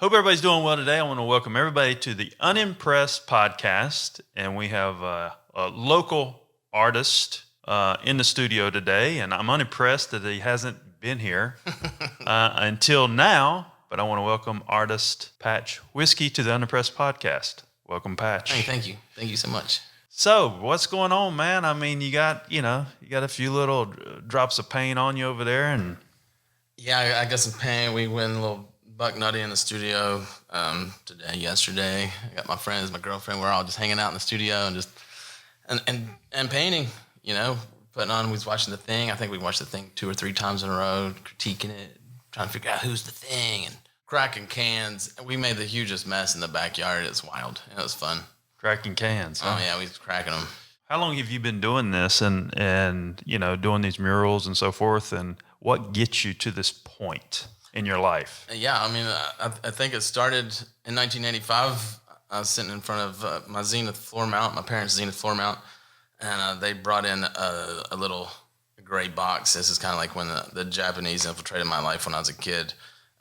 Hope everybody's doing well today. I want to welcome everybody to the Unimpressed Podcast. And we have a local artist in the studio today. And I'm unimpressed that he hasn't been here until now. But I want to welcome artist Patch Whisky to the Unimpressed Podcast. Welcome, Patch. Hey, thank you. Thank you so much. So what's going on, man? I mean, you got a few little drops of paint on you over there. And yeah, I got some paint. We went a little buck nutty in the studio yesterday. I got my friends, my girlfriend. We're all just hanging out in the studio and just and painting. Putting on. We was watching The Thing. I think we watched The Thing 2 or 3 times in a row, critiquing it, trying to figure out who's the Thing, and cracking cans. We made the hugest mess in the backyard. It's wild. It was fun. cracking cans. Huh? Oh yeah, we was cracking them. How long have you been doing this and doing these murals and so forth? And what gets you to this point in your life? Yeah, I mean, I think it started in 1985. I was sitting in front of my Zenith floor mount, my parents' Zenith floor mount, and they brought in a little gray box. This is kind of like when the Japanese infiltrated my life when I was a kid,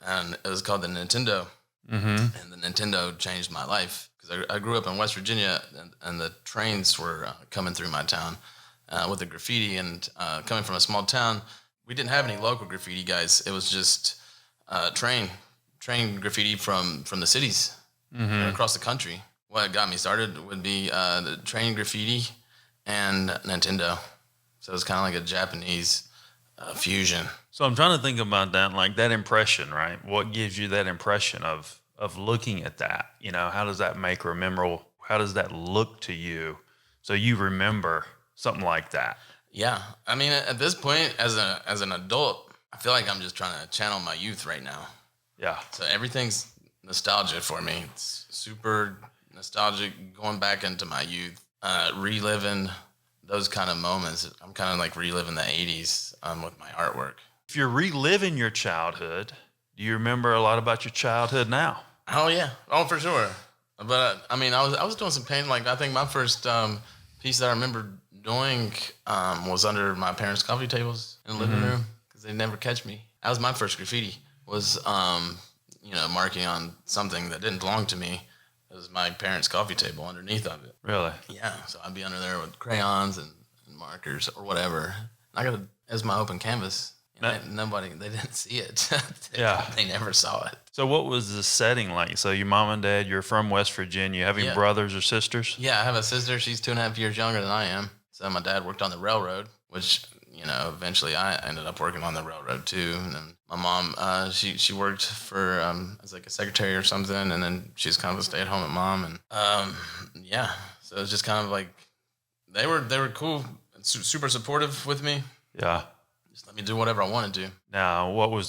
and it was called the Nintendo. Mm-hmm. And the Nintendo changed my life because I grew up in West Virginia, and the trains were coming through my town with the graffiti, and coming from a small town, we didn't have any local graffiti guys. It was just train graffiti from the cities across the country. What got me started would be the train graffiti and Nintendo. So it was kind of like a Japanese fusion. So I'm trying to think about that, like that impression, right? What gives you that impression of looking at that? How does that make memorable? How does that look to you so you remember something like that? Yeah. I mean, at this point, as an adult, I feel like I'm just trying to channel my youth right now. Yeah. So everything's nostalgia for me. It's super nostalgic, going back into my youth, reliving those kind of moments. I'm kind of like reliving the 80s with my artwork. If you're reliving your childhood, do you remember a lot about your childhood now? Oh, yeah. Oh, for sure. But, I mean, I was doing some painting. Like, I think my first piece that I remember doing was under my parents' coffee tables in the living room because they never catch me. That was my first graffiti, was, marking on something that didn't belong to me. It was my parents' coffee table underneath of it. Really? Yeah. So I'd be under there with crayons and markers or whatever. I got it as my open canvas. They didn't see it. They never saw it. So what was the setting like? So your mom and dad, you're from West Virginia. You have any brothers or sisters? Yeah, I have a sister. She's 2.5 years younger than I am. So my dad worked on the railroad, which, eventually I ended up working on the railroad too. And then my mom, she worked for, as like a secretary or something. And then she's kind of a stay-at-home mom. And, so it was just kind of like, they were cool and super supportive with me. Yeah. Just let me do whatever I wanted to. Now, what was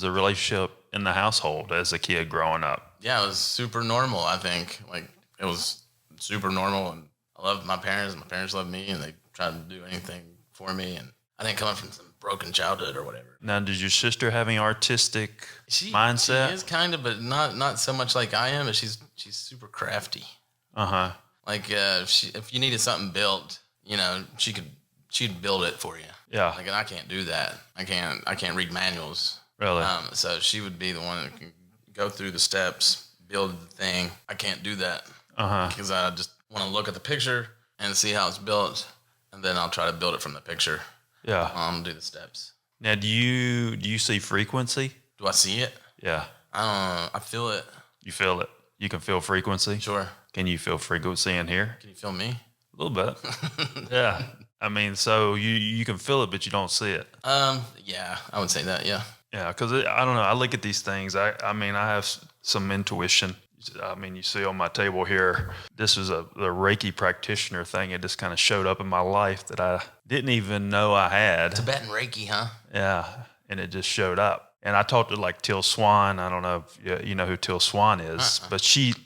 the relationship in the household as a kid growing up? Yeah, it was super normal, I think. Like, it was super normal, and I loved my parents. My parents loved me, and they tried to do anything for me, and I didn't come up from some broken childhood or whatever. Now, did your sister have any artistic mindset? She is kind of, but not so much like I am, but she's super crafty. Uh-huh. Like, if you needed something built, she'd build it for you. Yeah. Like, and I can't do that. I can't read manuals. Really? So she would be the one that can go through the steps, build the thing. I can't do that. Uh-huh. Because I just want to look at the picture and see how it's built, and then I'll try to build it from the picture. Yeah. Do the steps. Now, do you see frequency? Do I see it? Yeah. I feel it. You feel it? You can feel frequency? Sure. Can you feel frequency in here? Can you feel me? A little bit. Yeah. I mean, so you can feel it, but you don't see it. Yeah, I would say that, yeah. Yeah, because I don't know. I look at these things. I mean, I have some intuition. I mean, you see on my table here, this is the Reiki practitioner thing. It just kind of showed up in my life that I didn't even know I had. Tibetan Reiki, huh? Yeah, and it just showed up. And I talked to like Till Swan. I don't know if you know who Till Swan is, but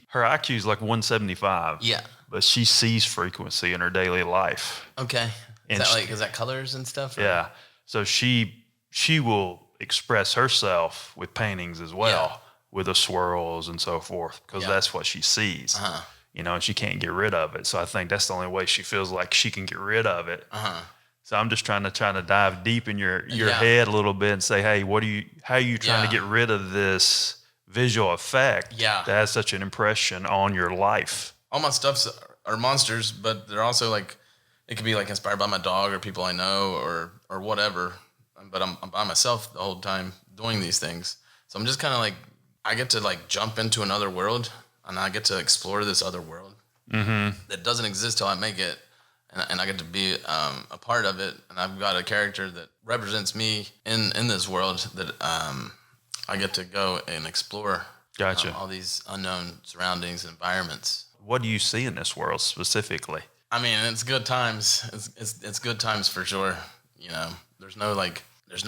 her IQ is like 175. Yeah. But she sees frequency in her daily life. Okay. Is that colors and stuff? Or? Yeah. So she will express herself with paintings as well, with the swirls and so forth, because that's what she sees. Uh-huh. And she can't get rid of it. So I think that's the only way she feels like she can get rid of it. Uh-huh. So I'm just trying to dive deep in your head a little bit and say, hey, how are you trying to get rid of this visual effect Yeah. that has such an impression on your life. All my stuffs are monsters, but they're also like, it could be like inspired by my dog or people I know or whatever. But I'm by myself the whole time doing these things. So I'm just kind of like, I get to like jump into another world, and I get to explore this other world that doesn't exist till I make it. And I get to be a part of it. And I've got a character that represents me in this world that I get to go and explore. Gotcha. All these unknown surroundings and environments. What do you see in this world specifically? I mean, it's good times. It's good times for sure. You know, there's no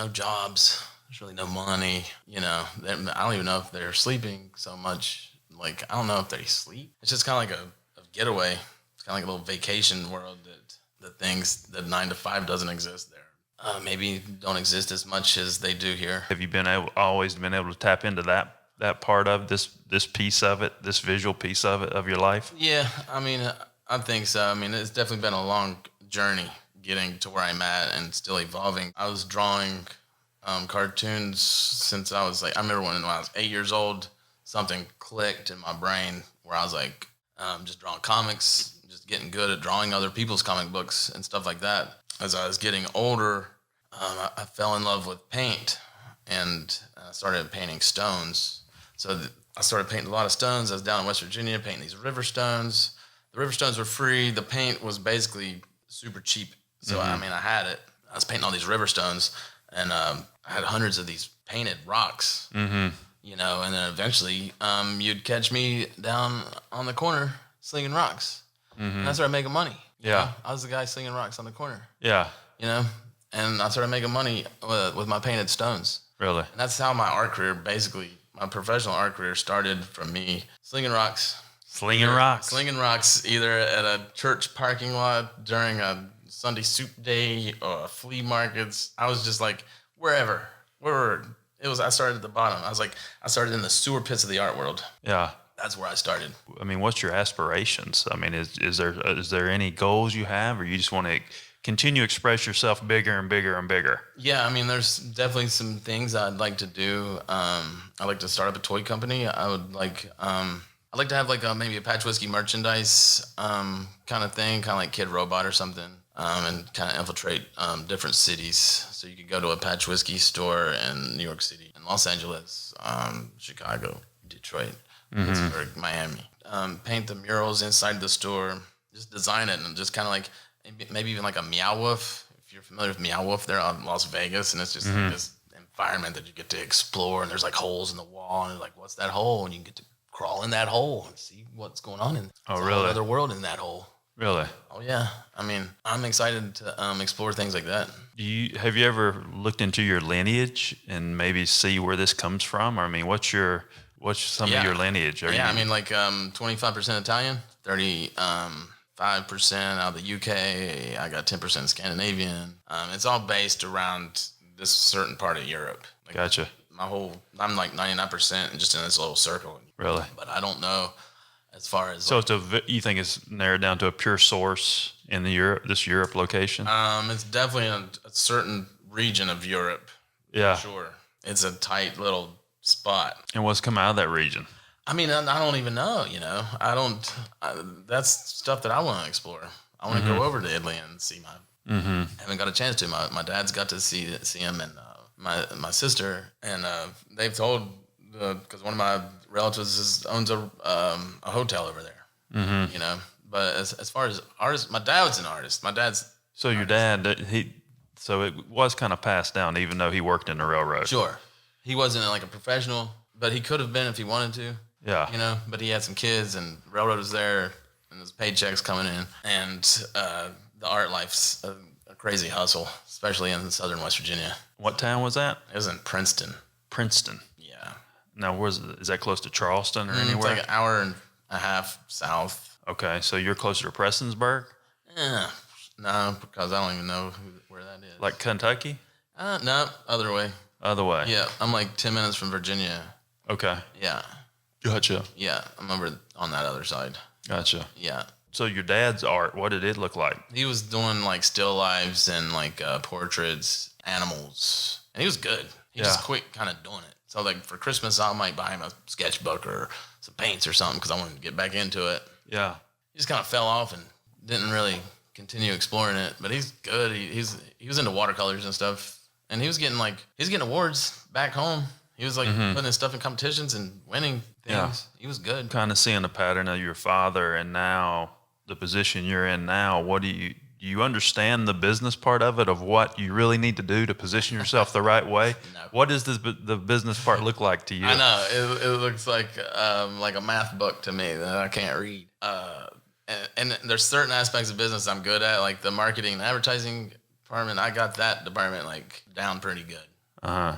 jobs. There's really no money. You know, I don't even know if they're sleeping so much. Like, I don't know if they sleep. It's just kind of like a getaway. It's kind of like a little vacation world that 9 to 5 doesn't exist there. Maybe don't exist as much as they do here. Have you always been able to tap into that part of this piece of it, this visual piece of your life? Yeah, I mean, I think so. I mean, it's definitely been a long journey getting to where I'm at and still evolving. I was drawing cartoons since I was like, I remember when I was 8 years old, something clicked in my brain where I was like, just drawing comics, just getting good at drawing other people's comic books and stuff like that. As I was getting older, I fell in love with paint and started painting stones. So I started painting a lot of stones. I was down in West Virginia painting these river stones. The river stones were free. The paint was basically super cheap. So, I mean, I had it. I was painting all these river stones, and I had hundreds of these painted rocks, you know, and then eventually you'd catch me down on the corner slinging rocks. And I started making money. Yeah. You know? I was the guy slinging rocks on the corner. Yeah. You know, and I started making money with my painted stones. Really? And that's how my art career, basically, my professional art career started from me slinging rocks. Slinging rocks. Slinging rocks either at a church parking lot during a Sunday soup day or flea markets. I was just like, wherever. I started at the bottom. I started in the sewer pits of the art world. Yeah. That's where I started. I mean, what's your aspirations? I mean, is there any goals you have, or you just want to continue to express yourself bigger and bigger and bigger? Yeah, I mean, there's definitely some things I'd like to do. I'd like to start up a toy company. I'd like to have like maybe a Patch Whisky merchandise kind of thing, kind of like Kid Robot or something, and kind of infiltrate different cities. So you could go to a Patch Whisky store in New York City, in Los Angeles, Chicago, Detroit, Pittsburgh, Miami. Paint the murals inside the store, just design it, and just kind of like maybe even like a Meow Wolf. If you're familiar with Meow Wolf, they're on Las Vegas, and it's just like this environment that you get to explore, and there's like holes in the wall, and you're like, what's that hole? And you get to crawl in that hole and see what's going on in another world in that hole. Really? Oh yeah. I mean, I'm excited to explore things like that. Have you ever looked into your lineage and maybe see where this comes from? Or, I mean, what's some of your lineage? I mean, like 25% Italian, 35% out of the UK. I got 10% Scandinavian. It's all based around this certain part of Europe. Like, gotcha. I'm like 99% just in this little circle. Really? But I don't know as far as. So you think it's narrowed down to a pure source in this Europe location? It's definitely a certain region of Europe. Yeah. For sure. It's a tight little spot. And what's come out of that region? I mean, I don't even know, you know. That's stuff that I want to explore. I want to go over to Italy and see I haven't got a chance to. My dad's got to see him, and my sister, and they've told, because one of my relatives owns a hotel over there, you know. But as far as artists, my dad's an artist. So your dad, so it was kind of passed down, even though he worked in the railroad. Sure. He wasn't like a professional, but he could have been if he wanted to. Yeah. You know, but he had some kids, and the railroad was there, and his paychecks coming in, and the art life's a crazy hustle, especially in southern West Virginia. What town was that? It was in Princeton. Princeton. Yeah. Now, is that close to Charleston or anywhere? It's like an hour and a half south. Okay, so you're closer to Prestonsburg? Yeah. No, because I don't even know where that is. Like Kentucky? No, other way. Other way? Yeah, I'm like 10 minutes from Virginia. Okay. Yeah. Gotcha. Yeah, I'm over on that other side. Gotcha. Yeah. So your dad's art, what did it look like? He was doing like still lives and like portraits, animals, and he was good. He just quit kind of doing it. So like for Christmas, I might buy him a sketchbook or some paints or something because I wanted to get back into it. Yeah. He just kind of fell off and didn't really continue exploring it. But he's good. He was into watercolors and stuff, and he was getting awards back home. He was like putting his stuff in competitions and winning things. Yeah. He was good. Kind of seeing the pattern of your father and now the position you're in now. What do you understand the business part of it, of what you really need to do to position yourself the right way? No. What does the business part look like to you? I know. It looks like a math book to me that I can't read. And there's certain aspects of business I'm good at, like the marketing and advertising department. I got that department like down pretty good. Uh-huh.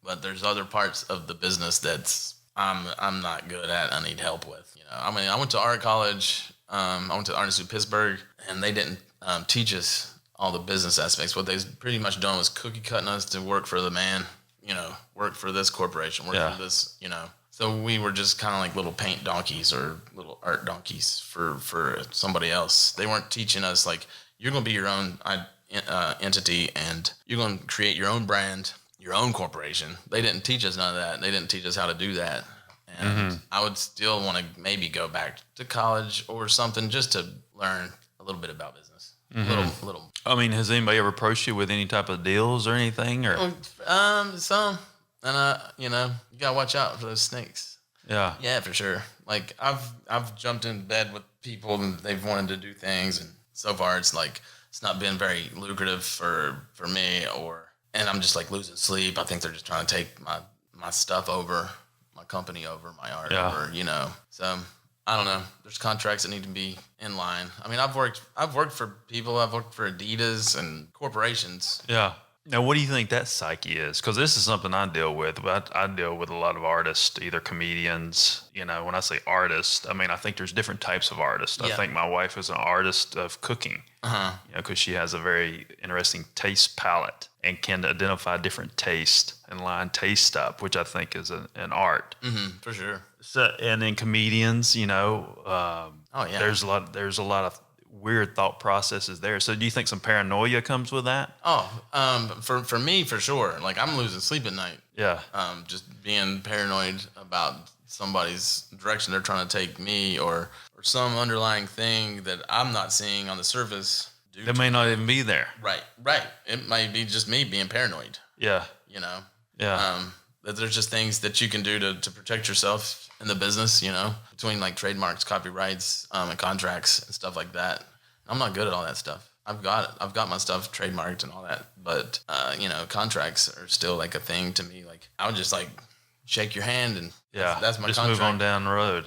But there's other parts of the business that's I'm not good at. I need help with. You know, I mean, I went to art college. I went to Art Institute Pittsburgh, and they didn't teach us all the business aspects. What they pretty much done was cookie cutting us to work for the man. You know, work for this corporation, work for this. You know, so we were just kind of like little paint donkeys or little art donkeys for somebody else. They weren't teaching us like you're going to be your own entity and you're going to create your own brand, your own corporation. They didn't teach us none of that. They didn't teach us how to do that. And I would still want to maybe go back to college or something just to learn a little bit about business. Little. I mean, has anybody ever approached you with any type of deals or anything? Or some. And you know, you gotta watch out for those snakes. Yeah, for sure. Like I've jumped in bed with people and they've wanted to do things, and so far it's not been very lucrative for me, and I'm just like losing sleep. I think they're just trying to take my stuff over, my company over, my art over, you know. So I don't know. There's contracts that need to be in line. I mean, I've worked for people. I've worked for Adidas and corporations. Yeah. Now, what do you think that psyche is? Because this is something I deal with. I deal with a lot of artists, either comedians. You know, when I say artist, I mean, I think there's different types of artists. I think my wife is an artist of cooking, you know, because she has a very interesting taste palette and can identify different taste and line taste up, which I think is an art. For sure. So, and then comedians, you know, there's a lot of weird thought processes there. So do you think some paranoia comes with that? For me, for sure. Like I'm losing sleep at night. Yeah. Just being paranoid about somebody's direction they're trying to take me or some underlying thing that I'm not seeing on the surface. That may not even be there. Right. It might be just me being paranoid. Yeah. You know? Yeah. That there's just things that you can do to protect yourself in the business, you know, between like trademarks, copyrights, and contracts and stuff like that. I'm not good at all that stuff. I've got my stuff trademarked and all that, but you know, contracts are still like a thing to me. Like I would just like shake your hand and that's my just contract. Move on down the road.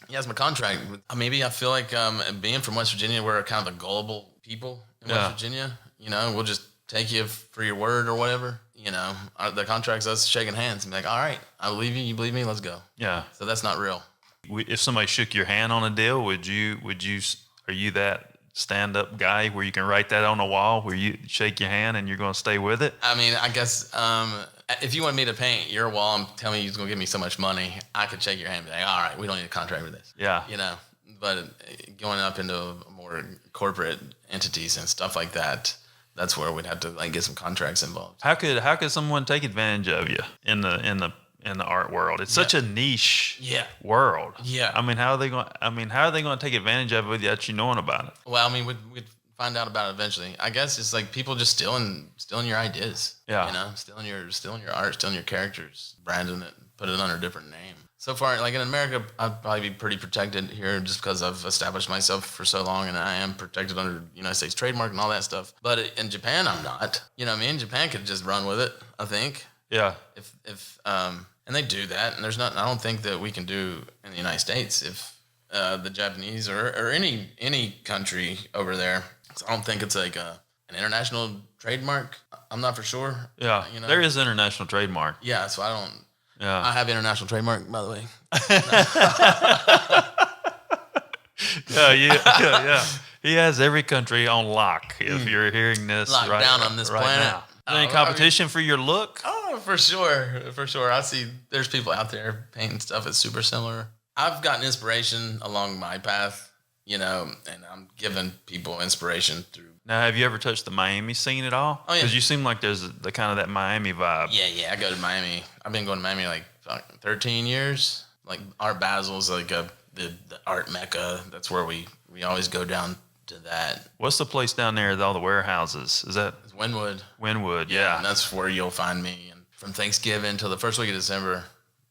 Yeah, it's my contract. Maybe I feel like being from West Virginia, we're kind of a gullible people in West Virginia. You know, we'll just take you for your word or whatever. You know, the contract's us shaking hands and be like, all right, I believe you, you believe me, let's go. Yeah. So that's not real. If somebody shook your hand on a deal, are you that stand-up guy where you can write that on the wall where you shake your hand and you're going to stay with it? I mean, I guess if you want me to paint your wall and tell me you're going to give me so much money, I could shake your hand and be like, all right, we don't need a contract with this. Yeah. You know, but going up into more corporate entities and stuff like that, that's where we'd have to like get some contracts involved. How could someone take advantage of you in the art world? It's such a niche world. Yeah. I mean, how are they going to take advantage of it without you knowing about it? Well, I mean, we'd find out about it eventually. I guess it's like people just stealing your ideas. Yeah. You know, stealing your art, stealing your characters, branding it, put it under a different name. So far, like in America, I'd probably be pretty protected here just because I've established myself for so long and I am protected under United States trademark and all that stuff. But in Japan, I'm not. You know what I mean? Japan could just run with it, I think. Yeah. And they do that, and I don't think that we can do in the United States if the Japanese or any country over there. So I don't think it's like an international trademark. I'm not for sure. Yeah, you know? There is international trademark. Yeah, so I don't. Yeah, I have international trademark, by the way. Yeah. He has every country on lock. If you're hearing this, locked down on this planet. Now. Any competition for your look? Oh, for sure. I see there's people out there painting stuff that's super similar. I've gotten inspiration along my path, and I'm giving people inspiration through. Now, have you ever touched the Miami scene at all? Oh, yeah. Because you seem like there's the kind of that Miami vibe. Yeah, I go to Miami. I've been going to Miami like 13 years. Like Art Basil's like the art mecca. That's where we always go down to that. What's the place down there with all the warehouses? Is that? It's Wynwood. Wynwood, yeah. And that's where you'll find me. And from Thanksgiving till the first week of December,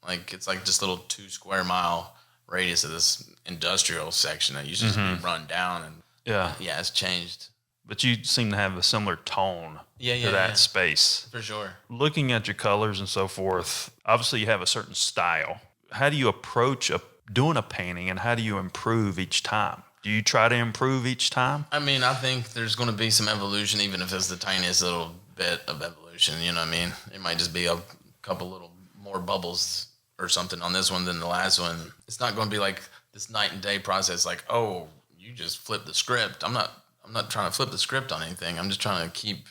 like it's like just a little 2 square mile radius of this industrial section that used to just be run down. And yeah, it's changed. But you seem to have a similar tone to that space. For sure. Looking at your colors and so forth, obviously you have a certain style. How do you approach doing a painting, and how do you improve each time? Do you try to improve each time? I mean, I think there's going to be some evolution, even if it's the tiniest little bit of evolution. You know what I mean? It might just be a couple little more bubbles or something on this one than the last one. It's not going to be like this night and day process. Like, oh, you just flip the script. I'm not trying to flip the script on anything. I'm just trying to keep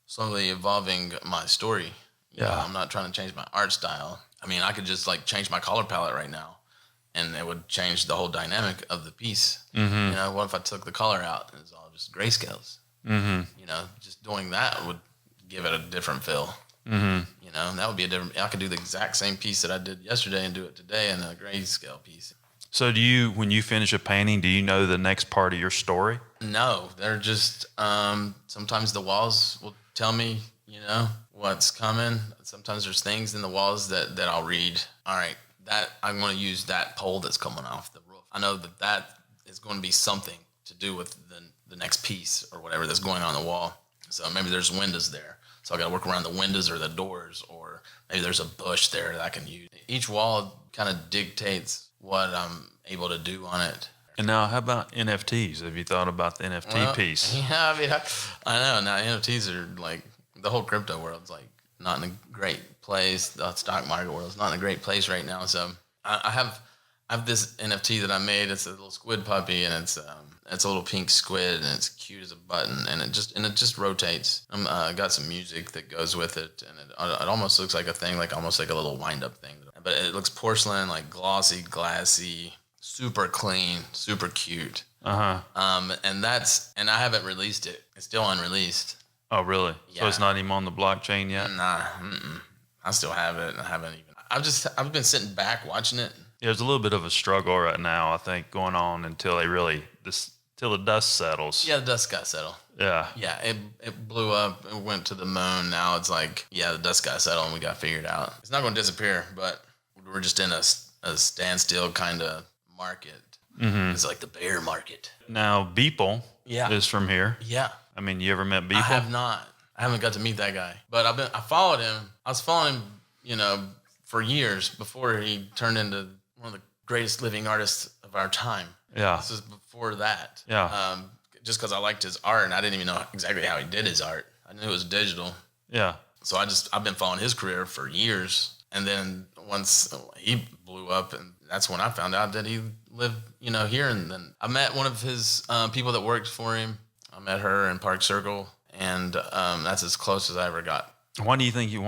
slowly evolving my story. You know, I'm not trying to change my art style. I mean, I could just like change my color palette right now, and it would change the whole dynamic of the piece. Mm-hmm. You know, what if I took the color out and it's all just grayscales? Mm-hmm. You know, just doing that would give it a different feel. Mm-hmm. You know, and that would be a different. I could do the exact same piece that I did yesterday and do it today in a grayscale piece. So when you finish a painting, do you know the next part of your story? No, they're just, sometimes the walls will tell me, you know, what's coming. Sometimes there's things in the walls that I'll read. All right, that I'm going to use that pole that's coming off the roof. I know that is going to be something to do with the next piece or whatever that's going on the wall. So maybe there's windows there. So I got to work around the windows or the doors, or maybe there's a bush there that I can use. Each wall kind of dictates what I'm able to do on it. And now, how about NFTs? Have you thought about the NFT piece? Yeah, I mean, I know. Now, NFTs are like, the whole crypto world's like not in a great place. The stock market world's not in a great place right now. So I have this NFT that I made. It's a little squid puppy, and it's a little pink squid, and it's cute as a button, and it just rotates. Got some music that goes with it, and it almost looks like a thing, like almost like a little wind-up thing. But it looks porcelain, like glossy, glassy, super clean, super cute. And I haven't released it. It's still unreleased. Oh, really? Yeah. So it's not even on the blockchain yet? Nah, I still have it. I haven't even. I've been sitting back watching it. There's a little bit of a struggle right now, I think, going on until till the dust settles. Yeah, the dust got settled. Yeah. Yeah, it blew up. It went to the moon. Now it's like, the dust got settled and we got figured out. It's not going to disappear, but we're just in a standstill kind of market. Mm-hmm. It's like the bear market. Now, Beeple is from here. Yeah. I mean, you ever met Beeple? I have not. I haven't got to meet that guy, but I followed him. I was following him, you know, for years before he turned into one of the greatest living artists of our time. Yeah. This is before that. Yeah. Just because I liked his art, and I didn't even know exactly how he did his art. I knew it was digital. Yeah. So I've been following his career for years. And then once he blew up, and that's when I found out that he lived, you know, here. And then I met one of his people that worked for him. I met her in Park Circle, and that's as close as I ever got. Why do you think you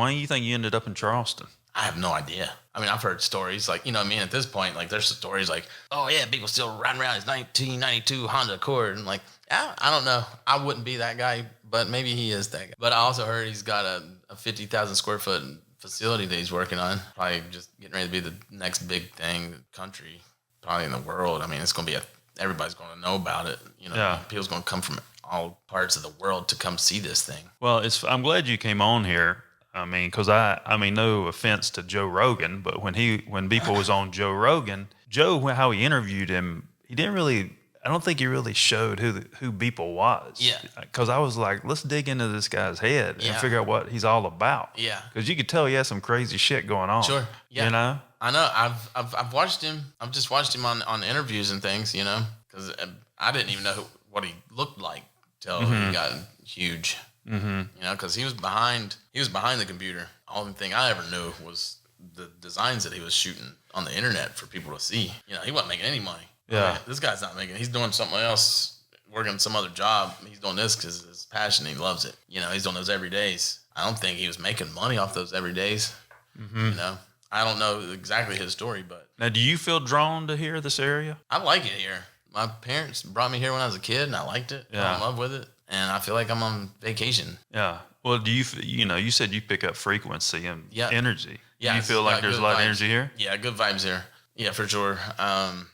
ended up in Charleston? I have no idea. I mean, I've heard stories like, you know what I mean? At this point, like there's stories like, oh yeah, people still riding around his 1992 Honda Accord. And like, I don't know. I wouldn't be that guy, but maybe he is that guy. But I also heard he's got a 50,000 square foot facility that he's working on. Probably just getting ready to be the next big thing, country, probably in the world. I mean, it's going to be everybody's going to know about it. You know, people's going to come from all parts of the world to come see this thing. Well, I'm glad you came on here. I mean, because I mean, no offense to Joe Rogan, but when Beeple was on Joe Rogan, how he interviewed him, he didn't really. I don't think he really showed who Beeple was. Yeah. Because I was like, let's dig into this guy's head and figure out what he's all about. Yeah. Because you could tell he has some crazy shit going on. Sure. Yeah. You know. I know. I've watched him. I've just watched him on interviews and things. You know, because I didn't even know what he looked like till he got huge. Mm-hmm. You know, because he was behind the computer. All the thing I ever knew was the designs that he was shooting on the internet for people to see. You know, he wasn't making any money. Yeah, I mean, this guy's not making. He's doing something else, working some other job. He's doing this because his passion. He loves it. You know, he's doing those every days. I don't think he was making money off those every days. Mm-hmm. You know, I don't know exactly his story, but now, do you feel drawn to here, this area? I like it here. my parents brought me here when I was a kid, and I liked it. Yeah. I'm in love with it, and I feel like I'm on vacation. Yeah. Well, do you you said you pick up frequency and energy. Yeah. Do you feel like there's a lot of energy here? Yeah, good vibes here. Yeah, for sure.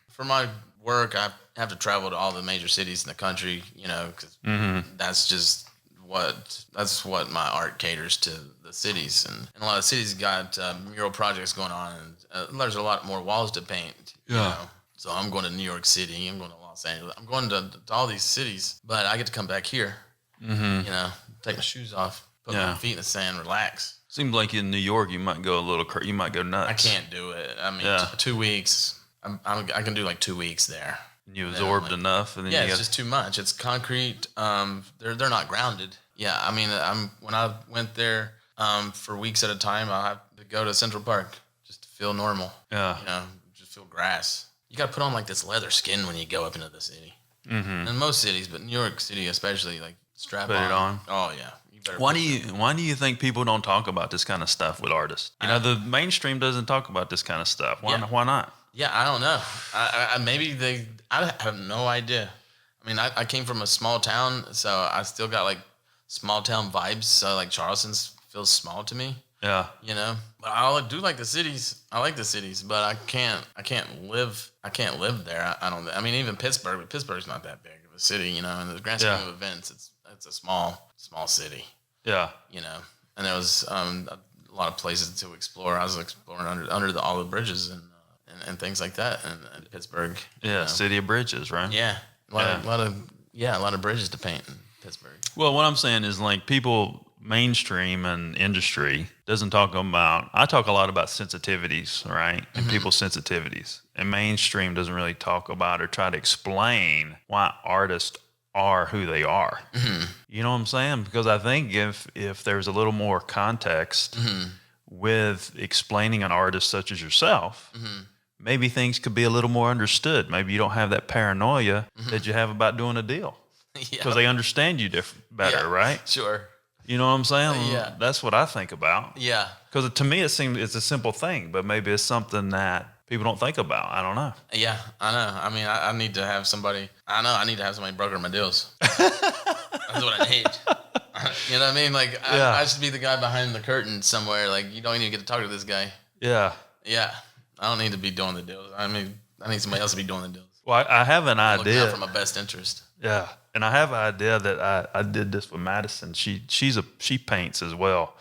For my work, I have to travel to all the major cities in the country, because that's what my art caters to the cities. And a lot of cities got mural projects going on, and there's a lot more walls to paint. Yeah. So I'm going to New York City. I'm going to Los Angeles. I'm going to all these cities, but I get to come back here, take my shoes off, put my feet in the sand, relax. Seems like in New York, you might go you might go nuts. I can't do it. I mean, 2 weeks, I can do like 2 weeks there. You absorbed enough, and then it's just too much. It's concrete. They're not grounded. Yeah, I mean, when I went there for weeks at a time, I have to go to Central Park just to feel normal. Yeah, just feel grass. You got to put on like this leather skin when you go up into the city. Mm-hmm. In most cities, but New York City especially, like strap put it on. Oh yeah. Why do you think people don't talk about this kind of stuff with artists? The mainstream doesn't talk about this kind of stuff. Why not? Yeah, I don't know. I have no idea. I mean, I came from a small town, so I still got like small town vibes. So like Charleston feels small to me. Yeah. But I do like the cities. I like the cities, but I can't live there. I don't. I mean, even Pittsburgh, but Pittsburgh's not that big of a city, In the grand scheme of events, it's a small city. Yeah. And there was a lot of places to explore. I was exploring under the all the bridges and things like that in Pittsburgh. Yeah, City of Bridges, right? Yeah. A lot of bridges to paint in Pittsburgh. Well, what I'm saying is like people mainstream and industry doesn't talk about. I talk a lot about sensitivities, right? And people's sensitivities. And mainstream doesn't really talk about or try to explain why artists are who they are. Mm-hmm. You know what I'm saying? Because I think if there's a little more context with explaining an artist such as yourself, maybe things could be a little more understood. Maybe you don't have that paranoia that you have about doing a deal. Because they understand you better, right? Sure. You know what I'm saying? Yeah. That's what I think about. Yeah. Because to me, it seems it's a simple thing, but maybe it's something that people don't think about. I don't know. Yeah, I know. I mean, I need to have somebody. I need to have somebody broker my deals. That's what I need. You know what I mean? Like, I should be the guy behind the curtain somewhere. Like, you don't even get to talk to this guy. Yeah. Yeah. I don't need to be doing the deals. I mean, I need somebody else to be doing the deals. Well, I have an idea. Looking out for my best interest. Yeah. And I have an idea that I did this with Madison. She paints as well.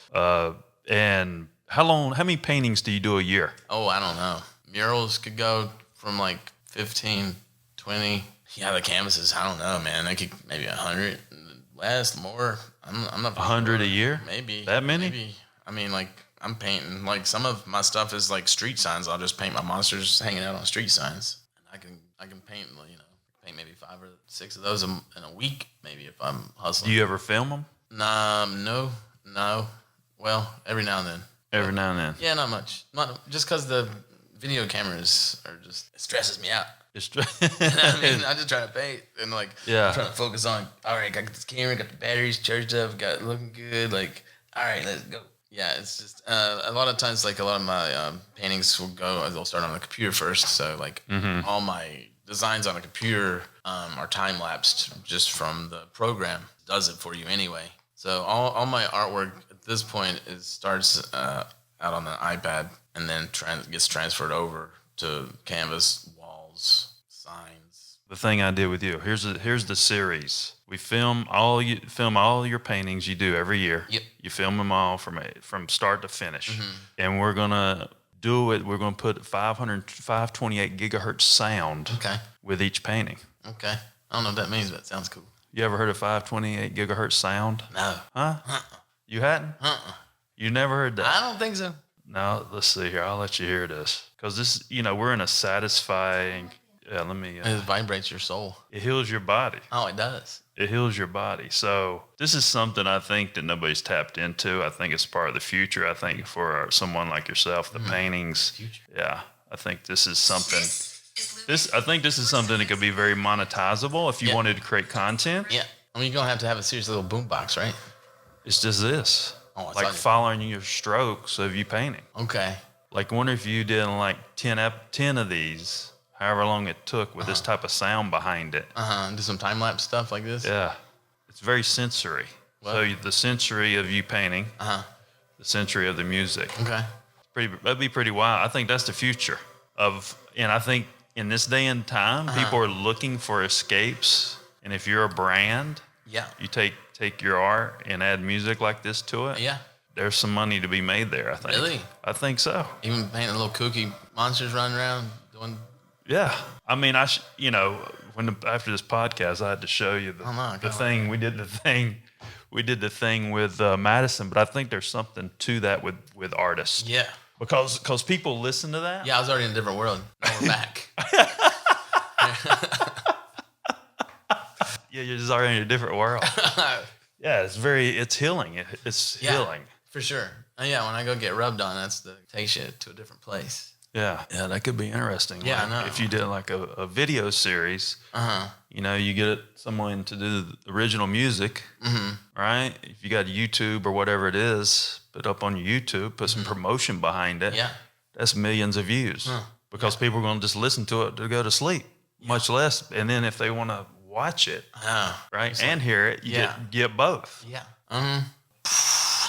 And how many paintings do you do a year? Oh, I don't know. Murals could go from like 15, 20. Yeah, the canvases, I don't know, man. They could maybe 100, less, more. I'm not 100 a year? Maybe. That many? Maybe. I mean, like, I'm painting, like, some of my stuff is like street signs. I'll just paint my monsters hanging out on street signs. And I can paint, paint maybe 5 or 6 of those in a week, maybe, if I'm hustling. Do you ever film them? No. Well, every now and then. Every now and then? Yeah, not much. Not just because the video cameras it stresses me out. You know what I mean? I just try to paint and I'm trying to focus on, all right, got this camera, got the batteries charged up, got it looking good. Like, all right, let's go. Yeah, it's just a lot of times, like a lot of my paintings they'll start on the computer first. So all my designs on a computer are time lapsed just from the program. It does it for you anyway. So all my artwork at this point starts out on the iPad and then gets transferred over to canvas, walls, signs. The thing I did with you, here's the series. We film all your paintings you do every year. Yep. You film them all from start to finish. And we're gonna do it. We're gonna put 528 gigahertz sound with each painting. Okay. I don't know what that means, but it sounds cool. You ever heard of 528 gigahertz sound? No. Huh? You hadn't? You never heard that? I don't think so. Now, let's see here. I'll let you hear this. Because this, we're in a satisfying... Yeah, let me... it vibrates your soul. It heals your body. Oh, it does. It heals your body. So this is something I think that nobody's tapped into. I think it's part of the future. I think for someone like yourself, the paintings... Future. Yeah, I think this is something... I think this is something that could be very monetizable if you wanted to create content. Yeah. I mean, you're going to have a serious little boombox, right? It's just this. Oh, it's like following your strokes of you painting. Okay. Like, I wonder if you did like 10 of these, however long it took with this type of sound behind it. And do some time lapse stuff like this. Yeah, it's very sensory. What? So the sensory of you painting, the sensory of the music. Okay. That'd be pretty wild. I think that's the future and I think in this day and time, people are looking for escapes. And if you're a brand, you take your art and add music like this to it. Yeah. There's some money to be made there, I think. Really? I think so. Even painting little kooky monsters running around doing. Yeah. I mean, after this podcast, I had to show you the thing. We did the thing with Madison, but I think there's something to that with artists. Yeah. Because people listen to that. Yeah, I was already in a different world. Now we're back. Yeah, you're just already in a different world. Yeah, it's healing. It's healing. For sure. Yeah, when I go get rubbed on, takes you to a different place. Yeah, that could be interesting. Yeah, like, I know. If you did like a video series, you get someone to do the original music, right? If you got YouTube or whatever it is, put up on your YouTube, put some promotion behind it. Yeah. That's millions of views because people are going to just listen to it to go to sleep, much less. And then if they want to watch it, right, and hear it, you get both. Yeah.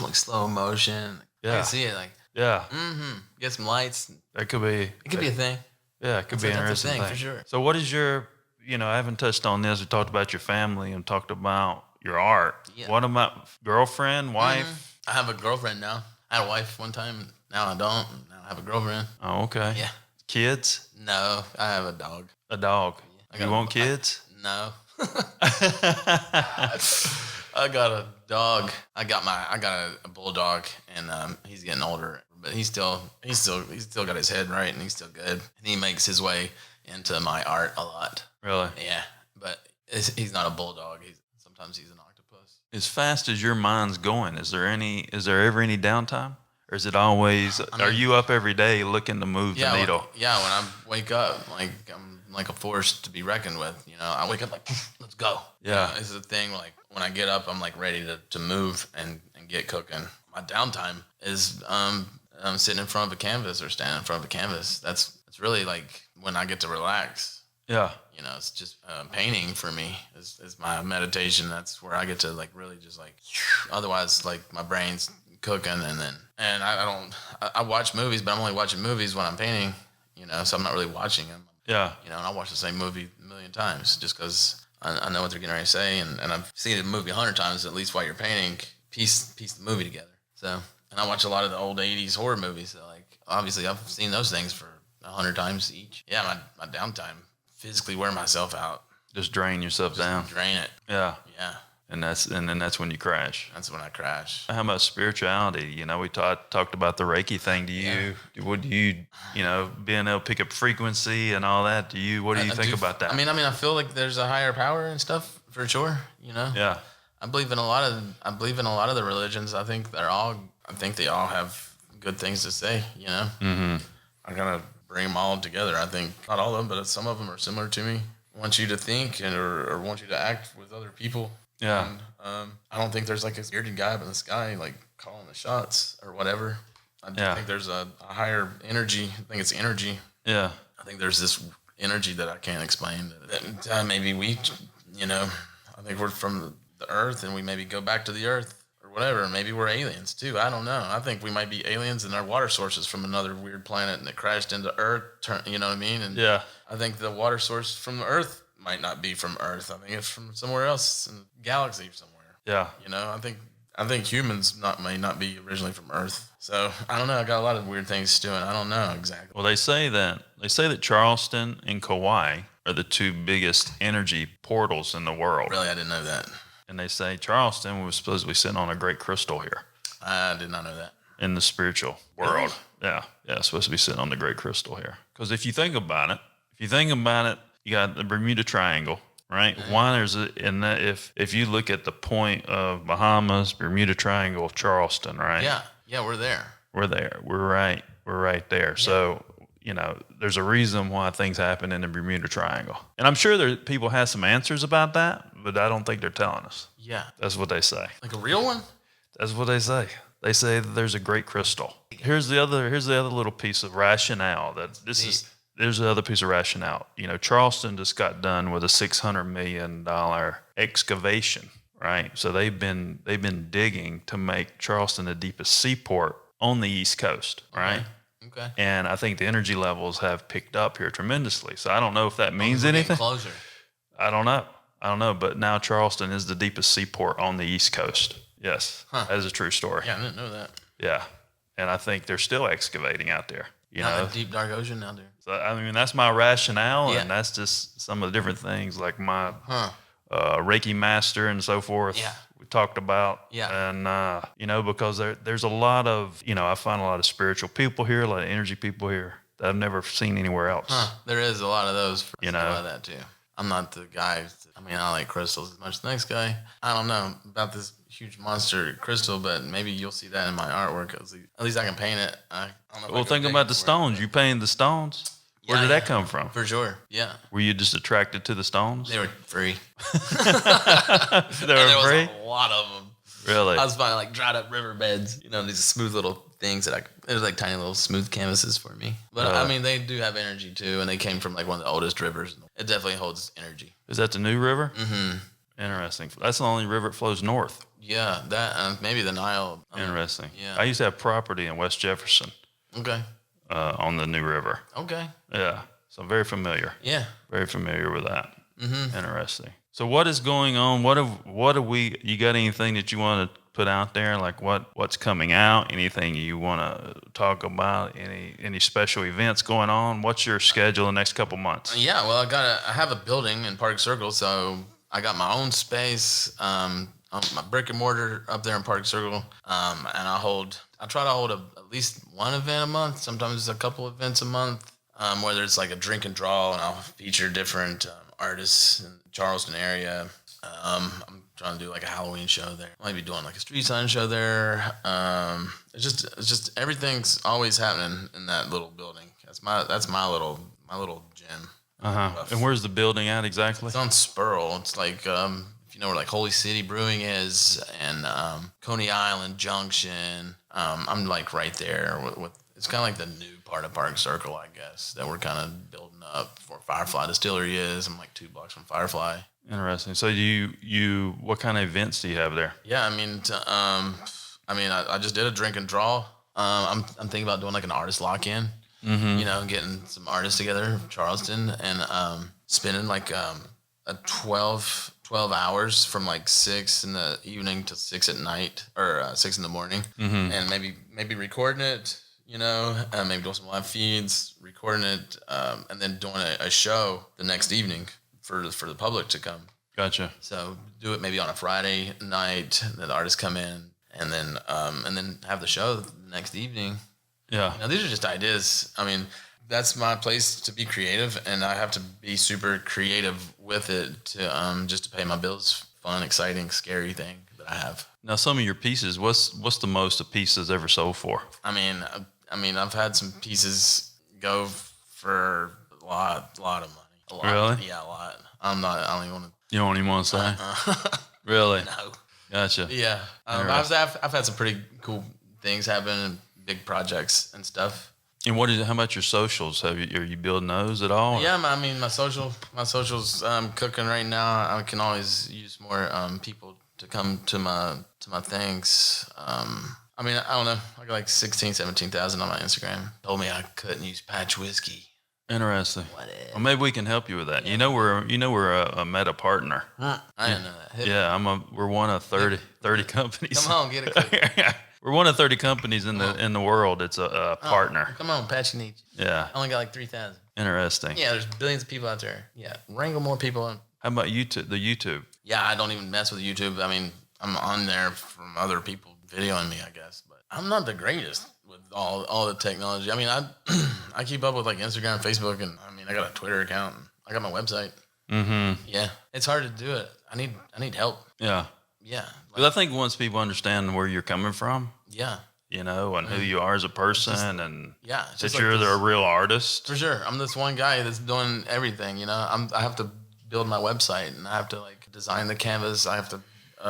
Like slow motion. Yeah. I can see it. Like. Yeah. Get some lights. That could be. It could be a thing. Yeah, it could be an interesting thing for sure. So, what is your? I haven't touched on this. We talked about your family and talked about your art. Yeah. What about girlfriend, wife? I have a girlfriend now. I had a wife one time. Now I don't. Now I have a girlfriend. Oh, okay. Yeah. Kids? No, I have a dog. A dog. Yeah. You want kids? No. I got a dog. I got a bulldog, and he's getting older, but he's still got his head right, and he's still good. And he makes his way into my art a lot. Really? Yeah, but he's not a bulldog. Sometimes he's an octopus. As fast as your mind's going, is there ever any downtime? Or is it always, are you up every day looking to move the needle? When I wake up, like I'm like a force to be reckoned with. I wake up like, let's go. Yeah. It's the thing, like when I get up, I'm like ready to move and get cooking. My downtime is I'm sitting in front of a canvas or standing in front of a canvas. It's really like when I get to relax. Yeah. It's just painting for me is my meditation. That's where I get to like really just like, otherwise like my brain's cooking and I watch movies, but I'm only watching movies when I'm painting, so I'm not really watching them. Yeah. And I watch the same movie a million times just because I know what they're getting ready to say, and I've seen the movie 100 times at least while you're painting, piece the movie together. So, and I watch a lot of the old 80s horror movies, so like obviously I've seen those things for 100 times each. Yeah, my downtime, physically wear myself out. Just drain yourself down. Drain it. Yeah. Yeah. And then that's when you crash. That's when I crash. How about spirituality? We talked about the Reiki thing. What do you being able to pick up frequency and all that? What do you think about that? I mean, I feel like there's a higher power and stuff for sure. Yeah. I believe in a lot of the religions. I think they all have good things to say. I'm gonna bring them all together. I think not all of them, but some of them are similar to me. Want you to think or want you to act with other people. Yeah. And, I don't think there's like a bearded guy up in the sky like calling the shots or whatever. I think there's a higher energy. I think it's energy. Yeah. I think there's this energy that I can't explain. That maybe we, I think we're from the earth and we maybe go back to the earth or whatever. Maybe we're aliens too. I don't know. I think we might be aliens and our water source is from another weird planet and it crashed into Earth. You know what I mean? And yeah. I think the water source from the Earth might not be from Earth. I think it's from somewhere else in the galaxy somewhere. Yeah. I think humans may not be originally from Earth. So I don't know. I got a lot of weird things doing. I don't know exactly. Well, they say that Charleston and Kauai are the two biggest energy portals in the world. Really, I didn't know that. And they say Charleston was supposedly sitting on a great crystal here. I did not know that. In the spiritual world. Really? Yeah, it's supposed to be sitting on the great crystal here. Because if you think about it, you got the Bermuda Triangle, right? Mm-hmm. One, if you look at the point of Bahamas, Bermuda Triangle, Charleston, right? Yeah, we're there. We're there. We're right there. Yeah. So, there's a reason why things happen in the Bermuda Triangle. And I'm sure people have some answers about that, but I don't think they're telling us. Yeah. That's what they say. Like a real one? That's what they say. They say that there's a great crystal. Here's the other little piece of rationale that this there's the other piece of rationale. Charleston just got done with a $600 million excavation, right? So they've been digging to make Charleston the deepest seaport on the East Coast, right? Okay. And I think the energy levels have picked up here tremendously. So I don't know if that means anything. Closer. I don't know. But now Charleston is the deepest seaport on the East Coast. Yes, that is a true story. Yeah, I didn't know that. Yeah, and I think they're still excavating out there. Not the deep dark ocean out there. So I mean, that's my rationale, and that's just some of the different things, like my Reiki master and so forth. Yeah. We talked about. Yeah. And because there's a lot of I find a lot of spiritual people here, a lot of energy people here that I've never seen anywhere else. There is a lot of those. About that too. I'm not the guy. I like crystals as much as the next guy. I don't know about this huge monster crystal, but maybe you'll see that in my artwork. At least I can paint it. I don't know. Well, think about the stones. You painted the stones? Where did that come from? For sure. Yeah. Were you just attracted to the stones? They were free. There was a lot of them. Really? I was finding like dried up riverbeds, these smooth little things it was like tiny little smooth canvases for me. But I mean, they do have energy too, and they came from like one of the oldest rivers. It definitely holds energy. Is that the New River? Mm-hmm. Interesting. That's the only river that flows north. Yeah, that maybe the Nile. Interesting. Yeah. I used to have property in West Jefferson. Okay. On the New River. Okay. Yeah. So I'm very familiar. Yeah. Very familiar with that. Mm-hmm. Interesting. So what is going on? You got anything that you want to put out there? Like what's coming out? Anything you want to talk about? Any special events going on? What's your schedule the next couple months? Yeah. Well, I have a building in Park Circle, so I got my own space. My brick and mortar up there in Park Circle. And I try to hold at least one event a month, sometimes a couple events a month, whether it's like a drink and draw, and I'll feature different artists in the Charleston area. I'm trying to do like a Halloween show there. I might be doing like a street sign show there. It's just everything's always happening in that little building. That's my little gym. And where's the building at exactly? It's on Spurl. It's like if you know where like Holy City Brewing is, and Coney Island Junction. I'm like right there with it's kind of like the new part of Park Circle, I guess, that we're kind of building up where Firefly Distillery is. I'm like 2 blocks from Firefly. Interesting. So you what kind of events do you have there? Yeah, I just did a drink and draw. I'm thinking about doing like an artist lock-in. Mm-hmm. Getting some artists together from Charleston and spending like a 12 hours from like 6 in the evening to 6 at night or 6 in the morning, and maybe recording it. Maybe doing some live feeds, recording it, and then doing a show the next evening for the public to come. Gotcha. So do it maybe on a Friday night, then the artists come in, and then have the show the next evening. Yeah. These are just ideas. I mean, that's my place to be creative, and I have to be super creative with it to just to pay my bills. Fun, exciting, scary thing that I have. Now, some of your pieces, what's the most a piece has ever sold for? I mean, I've had some pieces go for a lot of money. A lot. Really? Yeah, a lot. I don't even want to. You don't even want to say? Really? No. Gotcha. Yeah. I've had some pretty cool things happen and big projects and stuff. And how about your socials? Are you building those at all? Yeah, I mean, my socials cooking right now. I can always use more people to come to my things. I mean, I don't know. I got like 17,000 on my Instagram. Told me I couldn't use patch whiskey. Interesting. Whatever. Well, maybe we can help you with that. Yeah. We're a meta partner. I didn't know that. Yeah, we're one of 30 companies. Come on, get it. We're one of 30 companies in the world. It's a partner. Come on, Patchy needs you. Yeah. I only got like 3,000. Interesting. Yeah, there's billions of people out there. Yeah, wrangle more people in. How about YouTube? The YouTube. Yeah, I don't even mess with YouTube. I mean, I'm on there from other people videoing me, I guess, but I'm not the greatest with all the technology. I mean, I keep up with like Instagram, Facebook, and I mean, I got a Twitter account. And I got my website. Mm-hmm. Yeah, it's hard to do it. I need help. Yeah. Yeah. Because I think once people understand where you're coming from, yeah, and who you are as a person, and that you're a real artist. For sure. I'm this one guy that's doing everything, I have to build my website, and I have to like design the canvas. I have to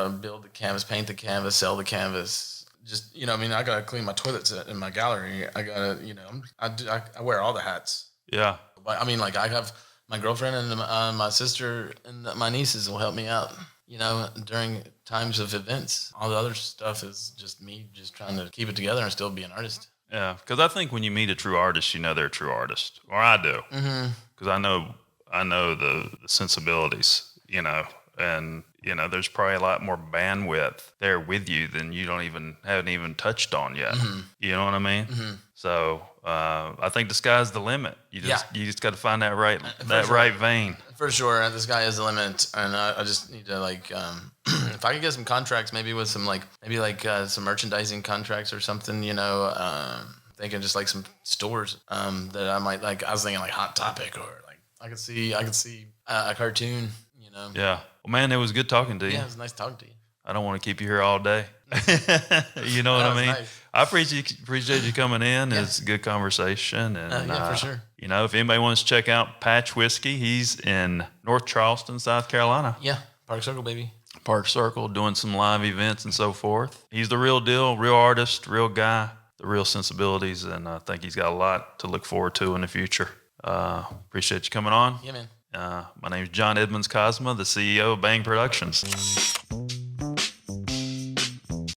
build the canvas, paint the canvas, sell the canvas. Just, I mean, I got to clean my toilets in my gallery. I got to, I wear all the hats. Yeah. I mean, like I have my girlfriend and my sister and my nieces will help me out, during times of events. All the other stuff is just me just trying to keep it together and still be an artist. Yeah, because I think when you meet a true artist, they're a true artist, or I do, because I know the sensibilities, and there's probably a lot more bandwidth there with you than you haven't even touched on yet. You know what I mean? So I think the sky's the limit. You just got to find that right vein. For sure, the sky is the limit, and I just need to if I could get some contracts, maybe with some some merchandising contracts or something, thinking just like some stores that I might like. I was thinking like Hot Topic, or like I could see a cartoon, Yeah. Well, man, it was good talking to you. Yeah, it was nice talking to you. I don't want to keep you here all day. You know what I mean? Nice. I appreciate you coming in. Yeah. It's a good conversation. And, for sure. If anybody wants to check out Patch Whisky, he's in North Charleston, South Carolina. Yeah, Park Circle, baby. Park Circle, doing some live events and so forth. He's the real deal, real artist, real guy, the real sensibilities, and I think he's got a lot to look forward to in the future. Appreciate you coming on. Yeah, man. My name is John Edmonds Kozma, the CEO of Bang Productions.